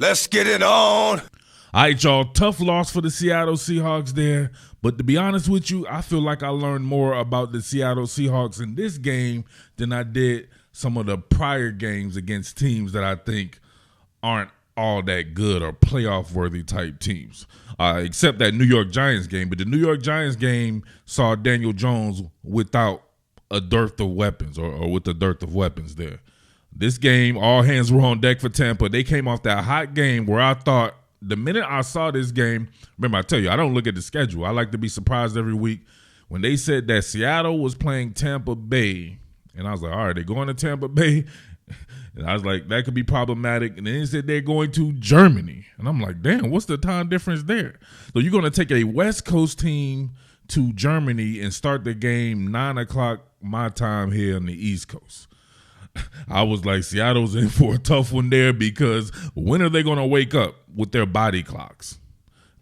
Let's get it on. All right, y'all. Tough loss for the Seattle Seahawks there. But to be honest with you, I feel like I learned more about the Seattle Seahawks in this game than I did some of the prior games against teams that I think aren't all that good or playoff-worthy type teams, except that New York Giants game. But the New York Giants game saw Daniel Jones without a dearth of weapons or with a dearth of weapons there. This game, all hands were on deck for Tampa. They came off that hot game where I thought the minute I saw this game, remember I tell you, I don't look at the schedule. I like to be surprised every week. When they said that Seattle was playing Tampa Bay, and I was like, all right, they're going to Tampa Bay. And I was like, that could be problematic. And then they said they're going to Germany. And I'm like, damn, what's the time difference there? So you're going to take a West Coast team to Germany and start the game 9 o'clock my time here on the East Coast. I was like, Seattle's in for a tough one there because when are they going to wake up with their body clocks?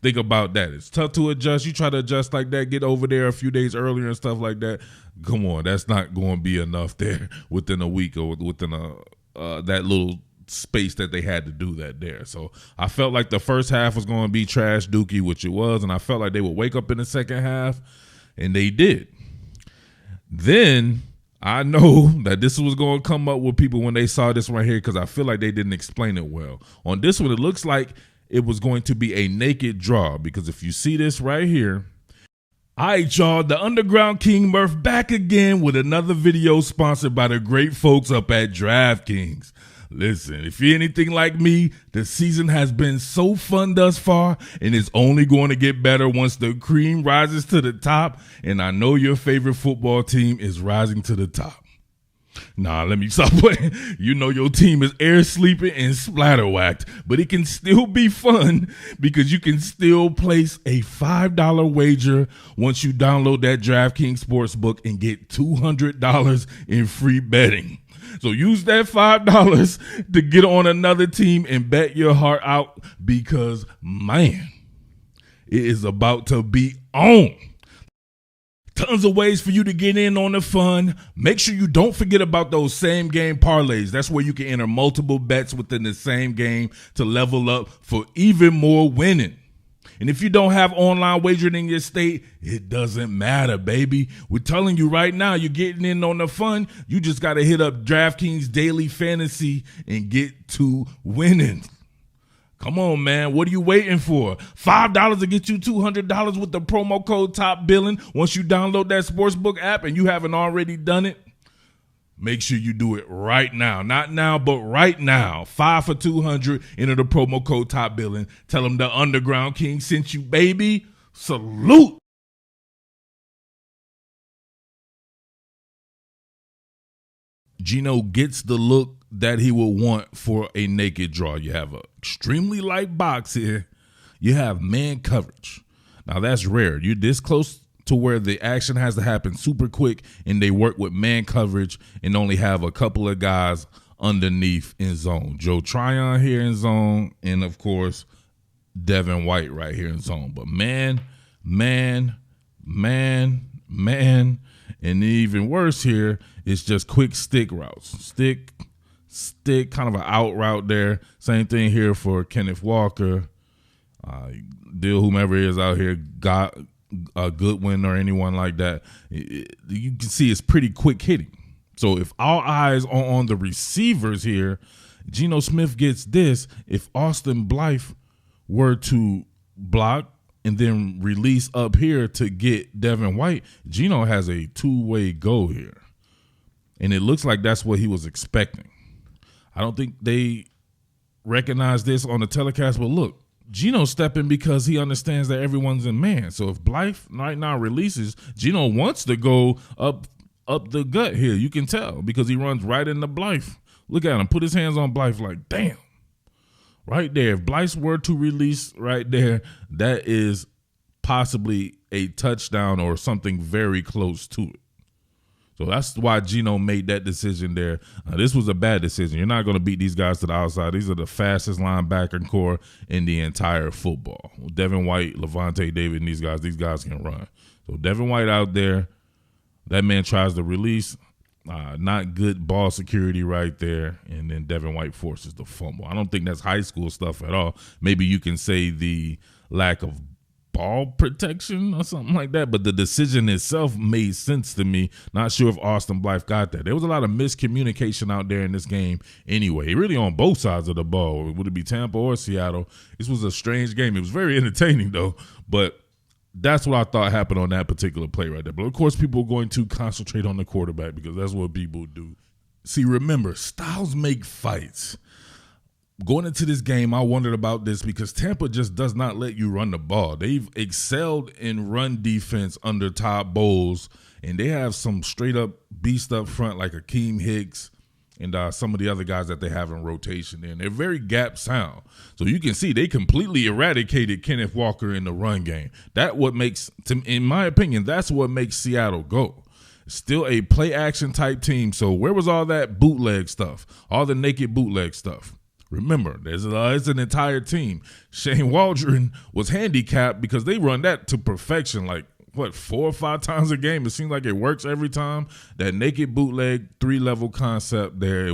Think about that. It's tough to adjust. You try to adjust like that, get over there a few days earlier and stuff like that. Come on, that's not going to be enough there within a week or within that little space that they had to do that there. So I felt like the first half was going to be trash dookie, which it was, and I felt like they would wake up in the second half, and they did. Then I know that this was going to come up with people when they saw this right here because I feel like they didn't explain it well. On this one, it looks like it was going to be a naked draw because if you see this right here, all right, y'all, the Underground King Murph back again with another video sponsored by the great folks up at DraftKings. Listen, if you're anything like me, the season has been so fun thus far, and it's only going to get better once the cream rises to the top, and I know your favorite football team is rising to the top. Nah, let me stop playing. You know your team is air sleeping and splatterwhacked, but it can still be fun because you can still place a $5 wager once you download that DraftKings Sportsbook and get $200 in free betting. So use that $5 to get on another team and bet your heart out because, man, it is about to be on. Tons of ways for you to get in on the fun. Make sure you don't forget about those same game parlays. That's where you can enter multiple bets within the same game to level up for even more winning. And if you don't have online wagering in your state, it doesn't matter, baby. We're telling you right now, you're getting in on the fun. You just got to hit up DraftKings Daily Fantasy and get to winning. Come on, man. What are you waiting for? $5 to get you $200 with the promo code TOPBILLIN. Once you download that Sportsbook app and you haven't already done it, make sure you do it right now. Not now, but right now. 5 for $200. Enter the promo code TOPBILLIN. Tell them the Underground King sent you, baby. Salute. Geno gets the look that he will want for a naked draw. You have an extremely light box here. You have man coverage. Now, that's rare. You're this close to where the action has to happen super quick, and they work with man coverage and only have a couple of guys underneath in zone. Joe Tryon here in zone, and, of course, Devin White right here in zone. But man, and even worse here is just quick stick routes. Stick, kind of an out route there. Same thing here for Kenneth Walker. Deal whomever is out here, got a Goodwin or anyone like that. You can see it's pretty quick hitting. So if all eyes are on the receivers here, Geno Smith gets this. If Austin Blythe were to block and then release up here to get Devin White, Geno has a two-way go here. And it looks like that's what he was expecting. I don't think they recognize this on the telecast, but look, Geno's stepping because he understands that everyone's in man. So if Blythe right now releases, Geno wants to go up the gut here. You can tell because he runs right into Blythe. Look at him. Put his hands on Blythe like, damn. Right there. If Blythe were to release right there, that is possibly a touchdown or something very close to it. So that's why Geno made that decision there. This was a bad decision. You're not going to beat these guys to the outside. These are the fastest linebacker core in the entire football. Devin White, Levante David, and these guys can run. So Devin White out there, that man tries to release. Not good ball security right there. And then Devin White forces the fumble. I don't think that's high school stuff at all. Maybe you can say the lack of ball protection or something like that, but the decision itself made sense to me. Not sure if Austin Blythe got that. There was a lot of miscommunication out there in this game anyway, really on both sides of the ball. Would it be Tampa or Seattle? This was a strange game. It was very entertaining though, but that's what I thought happened on that particular play right there. But of course, people are going to concentrate on the quarterback because that's what people do. See, remember, styles make fights. Going into this game, I wondered about this because Tampa just does not let you run the ball. They've excelled in run defense under Todd Bowles, and they have some straight-up beast up front like Akeem Hicks and some of the other guys that they have in rotation. And they're very gap sound. So you can see they completely eradicated Kenneth Walker in the run game. In my opinion, that's what makes Seattle go. Still a play-action type team. So where was all that bootleg stuff, all the naked bootleg stuff? Remember, it's an entire team. Shane Waldron was handicapped because they run that to perfection, like, 4 or 5 times a game. It seems like it works every time. That naked bootleg 3-level concept there,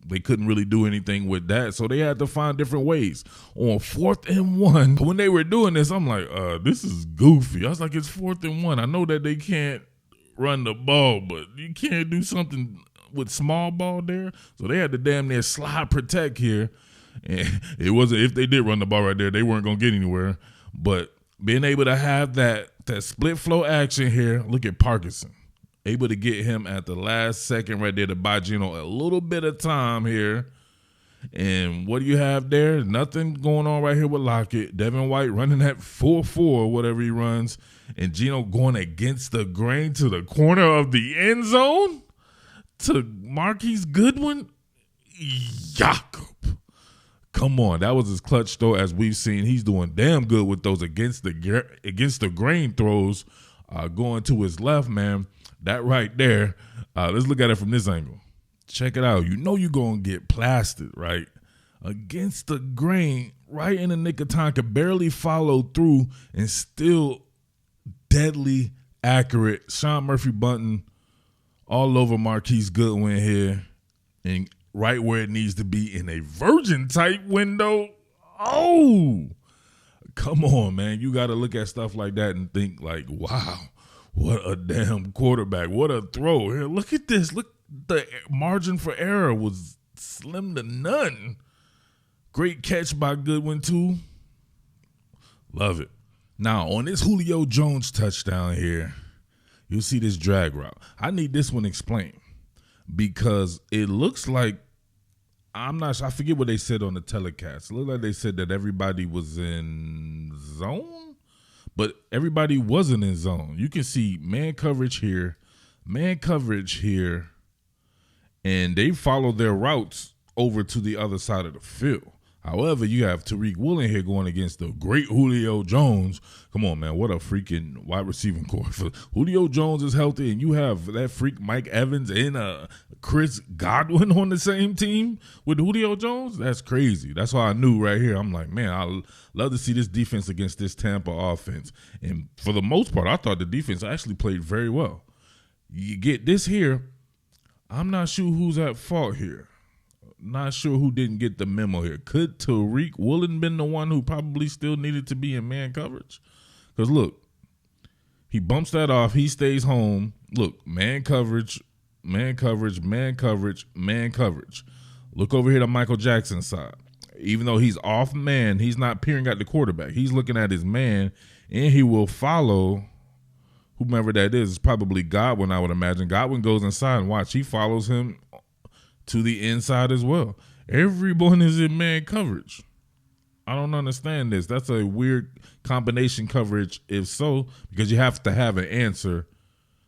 they couldn't really do anything with that, so they had to find different ways. On 4th and 1, when they were doing this, I'm like, this is goofy. I was like, it's 4th and 1. I know that they can't run the ball, but you can't do something with small ball there. So they had to damn near slide protect here. And it wasn't, if they did run the ball right there, they weren't going to get anywhere. But being able to have that split flow action here, look at Parkinson. Able to get him at the last second right there to buy Geno a little bit of time here. And what do you have there? Nothing going on right here with Lockett. Devin White running that 4-4 or whatever he runs. And Geno going against the grain to the corner of the end zone to Marquise Goodwin. Jakob. Come on. That was his clutch throw, as we've seen. He's doing damn good with those against the grain throws going to his left, man. That right there. Let's look at it from this angle. Check it out. You know you're going to get plastered, right? Against the grain, right in the nick of time, could barely follow through and still deadly accurate. Sean Murphy-Bunting all over Marquise Goodwin here and right where it needs to be in a virgin-type window. Oh, come on, man. You got to look at stuff like that and think like, wow, what a damn quarterback. What a throw. Here, look at this. Look, the margin for error was slim to none. Great catch by Goodwin, too. Love it. Now, on this Julio Jones touchdown here, you'll see this drag route. I need this one explained because it looks like, I'm not sure, I forget what they said on the telecast. It looked like they said that everybody was in zone, but everybody wasn't in zone. You can see man coverage here, and they follow their routes over to the other side of the field. However, you have Tariq Woolen here going against the great Julio Jones. Come on, man. What a freaking wide receiving core. Julio Jones is healthy, and you have that freak Mike Evans and Chris Godwin on the same team with Julio Jones. That's crazy. That's why I knew right here. I'm like, man, I love to see this defense against this Tampa offense. And for the most part, I thought the defense actually played very well. You get this here. I'm not sure who's at fault here. Not sure who didn't get the memo here. Could Tariq Woolen been the one who probably still needed to be in man coverage? Because look, he bumps that off. He stays home. Look, man coverage, man coverage, man coverage, man coverage. Look over here to Michael Jackson's side. Even though he's off man, he's not peering at the quarterback. He's looking at his man, and he will follow whomever that is. It's probably Godwin, I would imagine. Godwin goes inside and watch. He follows him to the inside as well. Everyone is in man coverage. I don't understand this. That's a weird combination coverage, if so, because you have to have an answer,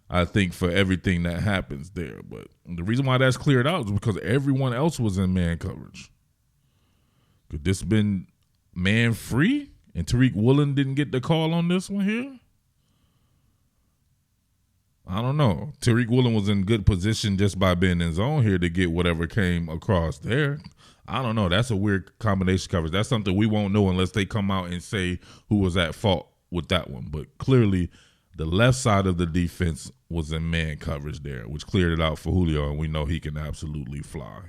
I think, for everything that happens there. But the reason why that's cleared out is because everyone else was in man coverage. Could this have been man free and Tariq Woolen didn't get the call on this one here? I don't know. Tariq Woolen was in good position just by being in zone here to get whatever came across there. I don't know. That's a weird combination coverage. That's something we won't know unless they come out and say who was at fault with that one. But clearly The left side of the defense was in man coverage there, which cleared it out for Julio, and we know he can absolutely fly.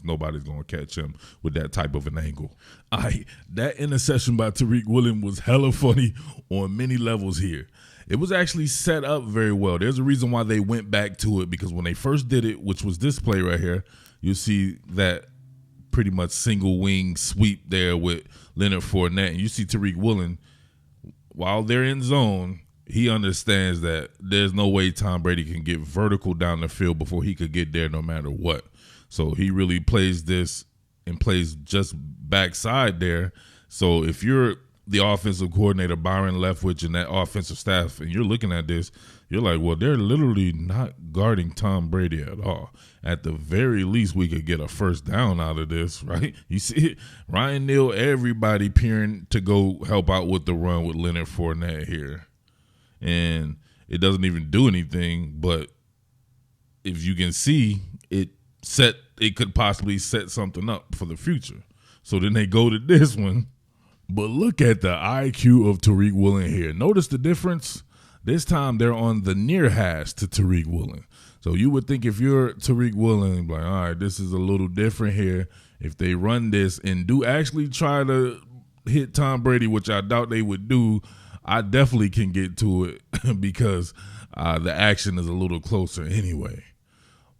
Nobody's going to catch him with that type of an angle. All right, that interception by Tariq Woolen was hella funny on many levels here. It was actually set up very well. There's a reason why they went back to it, because when they first did it, which was this play right here, you see that pretty much single wing sweep there with Leonard Fournette, and you see Tariq Woolen, while they're in zone, he understands that there's no way Tom Brady can get vertical down the field before he could get there no matter what. So he really plays this and plays just backside there. So if you're the offensive coordinator, Byron Leftwich, and that offensive staff, and you're looking at this, you're like, well, they're literally not guarding Tom Brady at all. At the very least, we could get a first down out of this, right? You see it? Ryan Neal, everybody peering to go help out with the run with Leonard Fournette here. And it doesn't even do anything, but if you can see, it could possibly set something up for the future. So then they go to this one. But look at the IQ of Tariq Woolen here. Notice the difference? This time they're on the near hash to Tariq Woolen. So you would think if you're Tariq Woolen, like, all right, this is a little different here. If they run this and do actually try to hit Tom Brady, which I doubt they would do, I definitely can get to it because the action is a little closer anyway.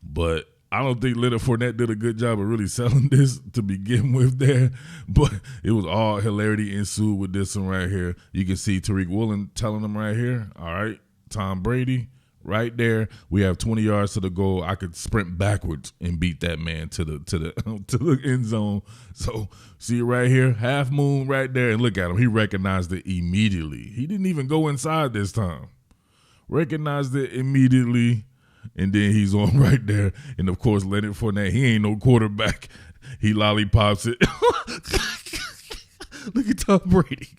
But I don't think Leonard Fournette did a good job of really selling this to begin with there, but it was all hilarity ensued with this one right here. You can see Tariq Woolen telling them right here, all right, Tom Brady, right there. We have 20 yards to the goal. I could sprint backwards and beat that man to the end zone. So see it right here, half moon right there, and look at him. He recognized it immediately. He didn't even go inside this time. Recognized it immediately. And then he's on right there. And, of course, Leonard Fournette, he ain't no quarterback. He lollipops it. Look at Tom Brady.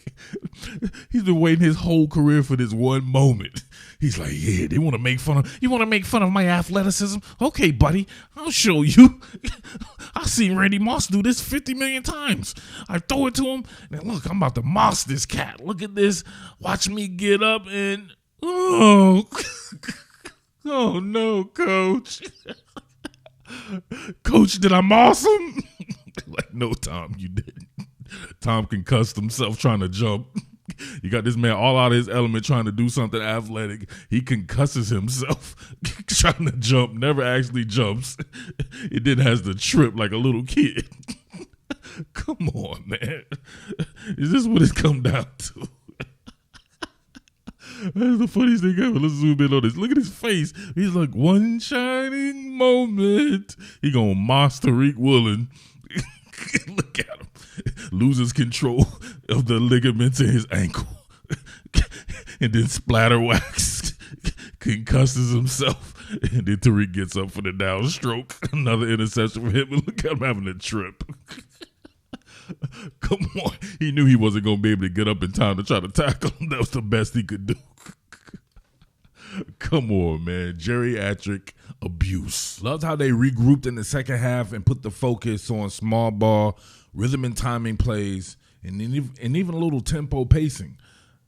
He's been waiting his whole career for this one moment. He's like, yeah, they want to make fun of, you want to make fun of my athleticism? Okay, buddy, I'll show you. I've seen Randy Moss do this 50 million times. I throw it to him, and look, I'm about to moss this cat. Look at this. Watch me get up and, oh, oh no, coach. Coach, did I moss him? Like, no, Tom, you didn't. Tom concussed himself trying to jump. You got this man all out of his element trying to do something athletic. He concusses himself trying to jump, never actually jumps. It then has to trip like a little kid. Come on, man. Is this what it's come down to? That's the funniest thing ever. Let's zoom in on this. Look at his face. He's like, one shining moment. He gonna moss Tariq Woolen. Look at him. Loses control of the ligaments in his ankle. And then splatter wax. Concusses himself. And then Tariq gets up for the downstroke. Another interception for him. And look at him having a trip. Come on. He knew he wasn't going to be able to get up in time to try to tackle him. That was the best he could do. Come on, man. Geriatric abuse. Loved how they regrouped in the second half and put the focus on small ball, rhythm and timing plays, and even a little tempo pacing.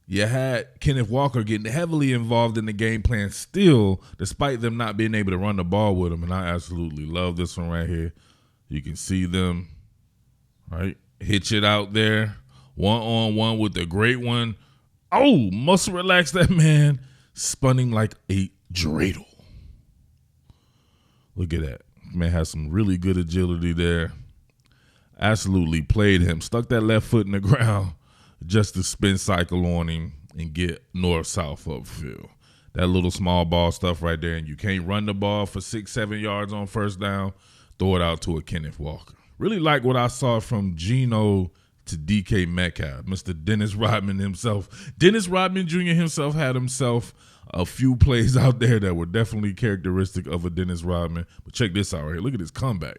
You had Kenneth Walker getting heavily involved in the game plan still, despite them not being able to run the ball with him, and I absolutely love this one right here. You can see them, right? Hitch it out there, one-on-one with the great one. Oh, muscle relax that man. Spun him like a dreidel. Look at that. Man has some really good agility there. Absolutely played him. Stuck that left foot in the ground just to spin cycle on him and get north-south upfield. That little small ball stuff right there. And you can't run the ball for 6-7 yards on first down. Throw it out to a Kenneth Walker. Really like what I saw from Geno to DK Metcalf, Mr. Dennis Rodman himself. Dennis Rodman Jr. himself had himself a few plays out there that were definitely characteristic of a Dennis Rodman. But check this out right here. Look at his comeback.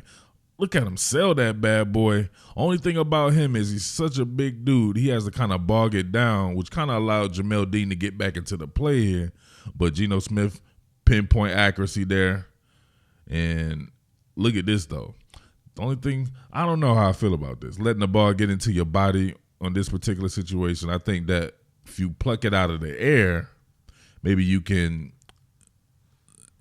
Look at him sell that bad boy. Only thing about him is he's such a big dude. He has to kind of bog it down, which kind of allowed Jamel Dean to get back into the play here. But Geno Smith, pinpoint accuracy there. And look at this, though. The only thing, I don't know how I feel about this. Letting the ball get into your body on this particular situation, I think that if you pluck it out of the air, maybe you can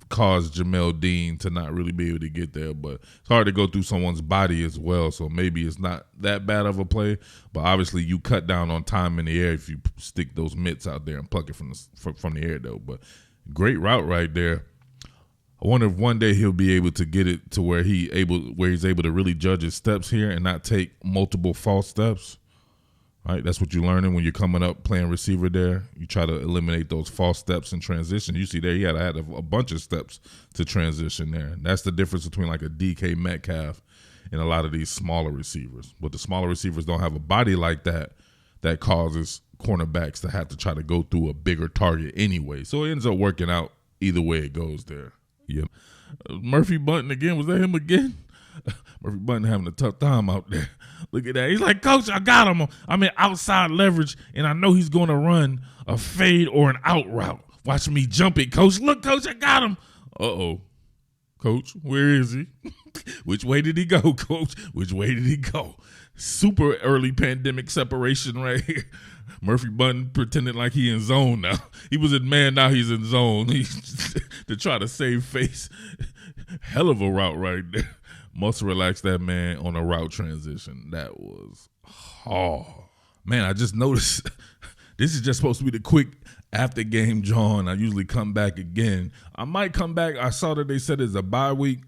cause Jamel Dean to not really be able to get there, but it's hard to go through someone's body as well, so maybe it's not that bad of a play, but obviously you cut down on time in the air if you stick those mitts out there and pluck it from the air though. But great route right there. I wonder if one day he'll be able to get it to where he's able to really judge his steps here and not take multiple false steps. Right, that's what you're learning when you're coming up playing receiver there. You try to eliminate those false steps in transition. You see there he had a bunch of steps to transition there. And that's the difference between like a DK Metcalf and a lot of these smaller receivers. But the smaller receivers don't have a body like that causes cornerbacks to have to try to go through a bigger target anyway. So it ends up working out either way it goes there. Yeah. Murphy Bunting again. Was that him again? Murphy Bunting having a tough time out there. Look at that. He's like, Coach, I got him. I'm in outside leverage, and I know he's going to run a fade or an out route. Watch me jump it, Coach. Look, Coach, I got him. Uh-oh. Coach, where is he? Which way did he go, Coach? Which way did he go? Super early pandemic separation right here. Murphy Bunting pretending like he in zone now. He was in man, now he's in zone. To try to save face. Hell of a route right there. Must relax that man on a route transition. That was hard. Man, I just noticed this is just supposed to be the quick after game John. I usually come back again. I might come back. I saw that they said it's a bye week.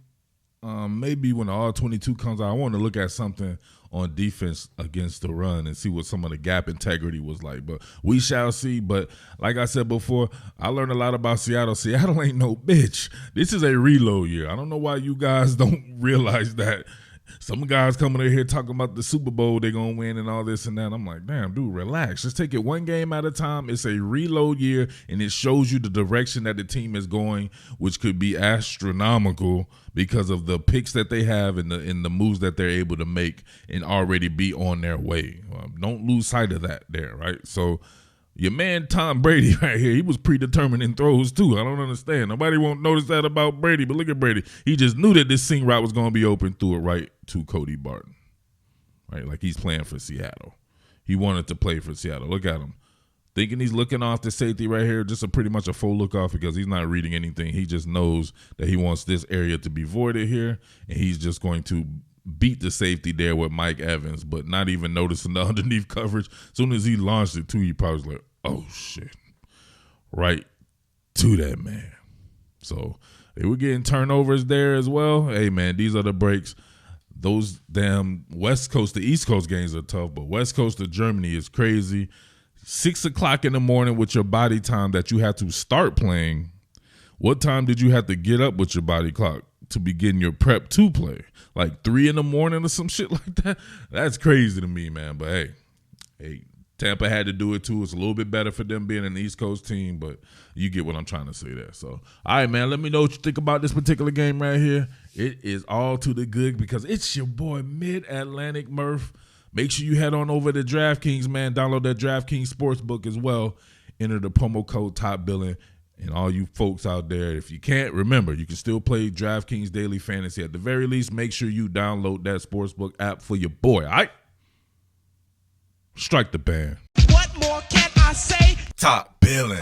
Maybe when the All-22 comes out, I want to look at something on defense against the run and see what some of the gap integrity was like. But we shall see. But like I said before, I learned a lot about Seattle. Seattle ain't no bitch. This is a reload year. I don't know why you guys don't realize that. Some guys coming in here talking about the Super Bowl they're going to win and all this and that. I'm like, damn, dude, relax. Just take it one game at a time. It's a reload year, and it shows you the direction that the team is going, which could be astronomical because of the picks that they have and the moves that they're able to make and already be on their way. Don't lose sight of that there, right? So your man Tom Brady right here, he was predetermined in throws too. I don't understand. Nobody won't notice that about Brady, but look at Brady. He just knew that this seam route was going to be open, threw it right to Cody Barton, right? Like he's playing for Seattle. He wanted to play for Seattle. Look at him. Thinking he's looking off the safety right here, just pretty much a full look off because he's not reading anything. He just knows that he wants this area to be voided here, and he's just going to beat the safety there with Mike Evans, but not even noticing the underneath coverage. As soon as he launched it too, he probably was like, oh, shit. Right to that man. So they were getting turnovers there as well. Hey, man, these are the breaks. Those damn West Coast to East Coast games are tough, but West Coast to Germany is crazy. 6 o'clock in the morning with your body time that you have to start playing. What time did you have to get up with your body clock to begin your prep to play? Like 3 in the morning or some shit like that? That's crazy to me, man. But hey, Tampa had to do it too. It's a little bit better for them being an East Coast team, but you get what I'm trying to say there. So, all right, man, let me know what you think about this particular game right here. It is all to the good because it's your boy Mid-Atlantic Murph. Make sure you head on over to DraftKings, man. Download that DraftKings Sportsbook as well. Enter the promo code TOPBILLIN. And all you folks out there, if you can't, remember, you can still play DraftKings Daily Fantasy. At the very least, make sure you download that Sportsbook app for your boy, all right? Strike the band. What more can I say? Top Billin.